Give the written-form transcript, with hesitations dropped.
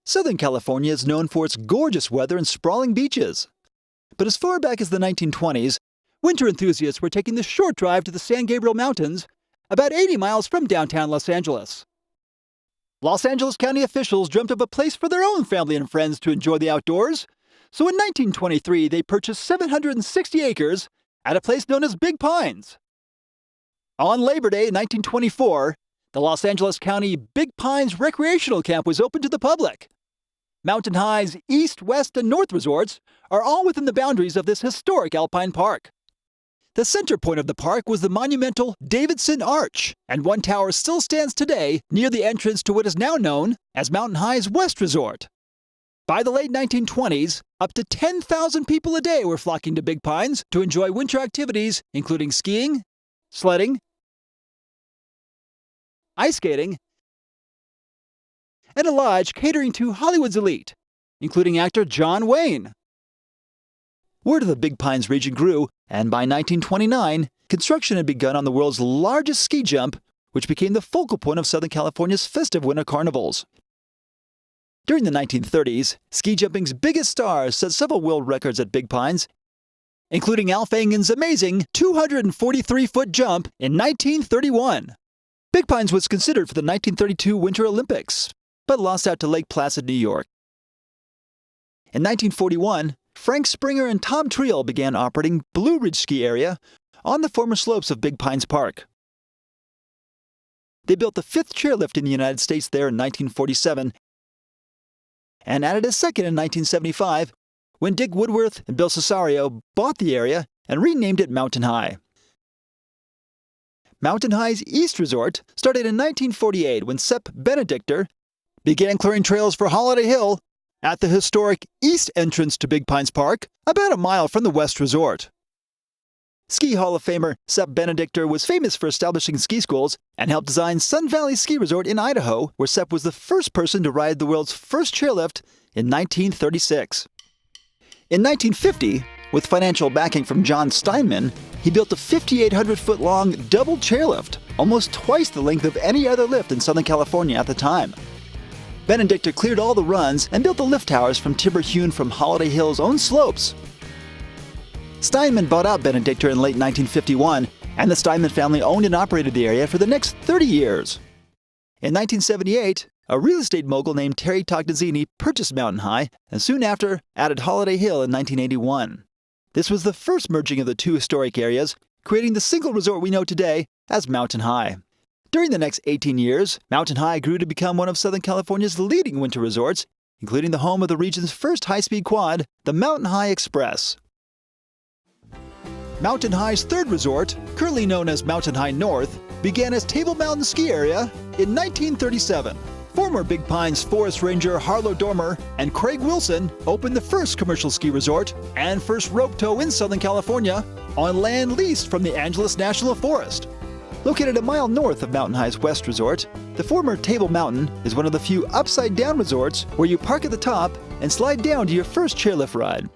Southern California is known for its gorgeous weather and sprawling beaches. But as far back as the 1920s, winter enthusiasts were taking the short drive to the San Gabriel Mountains, about 80 miles from downtown Los Angeles. Los Angeles County officials dreamt of a place for their own family and friends to enjoy the outdoors, so in 1923 they purchased 760 acres at a place known as Big Pines. On Labor Day 1924, the Los Angeles County Big Pines Recreational Camp was open to the public. Mountain High's East, West, and North resorts are all within the boundaries of this historic alpine park. The center point of the park was the monumental Davidson Arch, and one tower still stands today near the entrance to what is now known as Mountain High's West Resort. By the late 1920s, up to 10,000 people a day were flocking to Big Pines to enjoy winter activities including skiing, sledding, ice skating, and a lodge catering to Hollywood's elite, including actor John Wayne. Word of the Big Pines region grew, and by 1929, construction had begun on the world's largest ski jump, which became the focal point of Southern California's festive winter carnivals. During the 1930s, ski jumping's biggest stars set several world records at Big Pines, including Alf Engen's amazing 243-foot jump in 1931. Big Pines was considered for the 1932 Winter Olympics, but lost out to Lake Placid, New York. In 1941, Frank Springer and Tom Triel began operating Blue Ridge Ski Area on the former slopes of Big Pines Park. They built the fifth chairlift in the United States there in 1947 and added a second in 1975 when Dick Woodworth and Bill Cesario bought the area and renamed it Mountain High. Mountain High's East Resort started in 1948 when Sepp Benedicter began clearing trails for Holiday Hill at the historic east entrance to Big Pines Park, about a mile from the West Resort. Ski Hall of Famer Sepp Benedicter was famous for establishing ski schools and helped design Sun Valley Ski Resort in Idaho, where Sepp was the first person to ride the world's first chairlift in 1936. In 1950, with financial backing from John Steinman, he built a 5,800-foot-long double chairlift, almost twice the length of any other lift in Southern California at the time. Benedicter cleared all the runs and built the lift towers from timber hewn from Holiday Hill's own slopes. Steinman bought out Benedicter in late 1951, and the Steinman family owned and operated the area for the next 30 years. In 1978, a real estate mogul named Terry Tognazzini purchased Mountain High and soon after added Holiday Hill in 1981. This was the first merging of the two historic areas, creating the single resort we know today as Mountain High. During the next 18 years, Mountain High grew to become one of Southern California's leading winter resorts, including the home of the region's first high-speed quad, the Mountain High Express. Mountain High's third resort, currently known as Mountain High North, began as Table Mountain Ski Area in 1937. Former Big Pines forest ranger Harlow Dormer and Craig Wilson opened the first commercial ski resort and first rope tow in Southern California on land leased from the Angeles National Forest. Located a mile north of Mountain High's West Resort, the former Table Mountain is one of the few upside-down resorts where you park at the top and slide down to your first chairlift ride.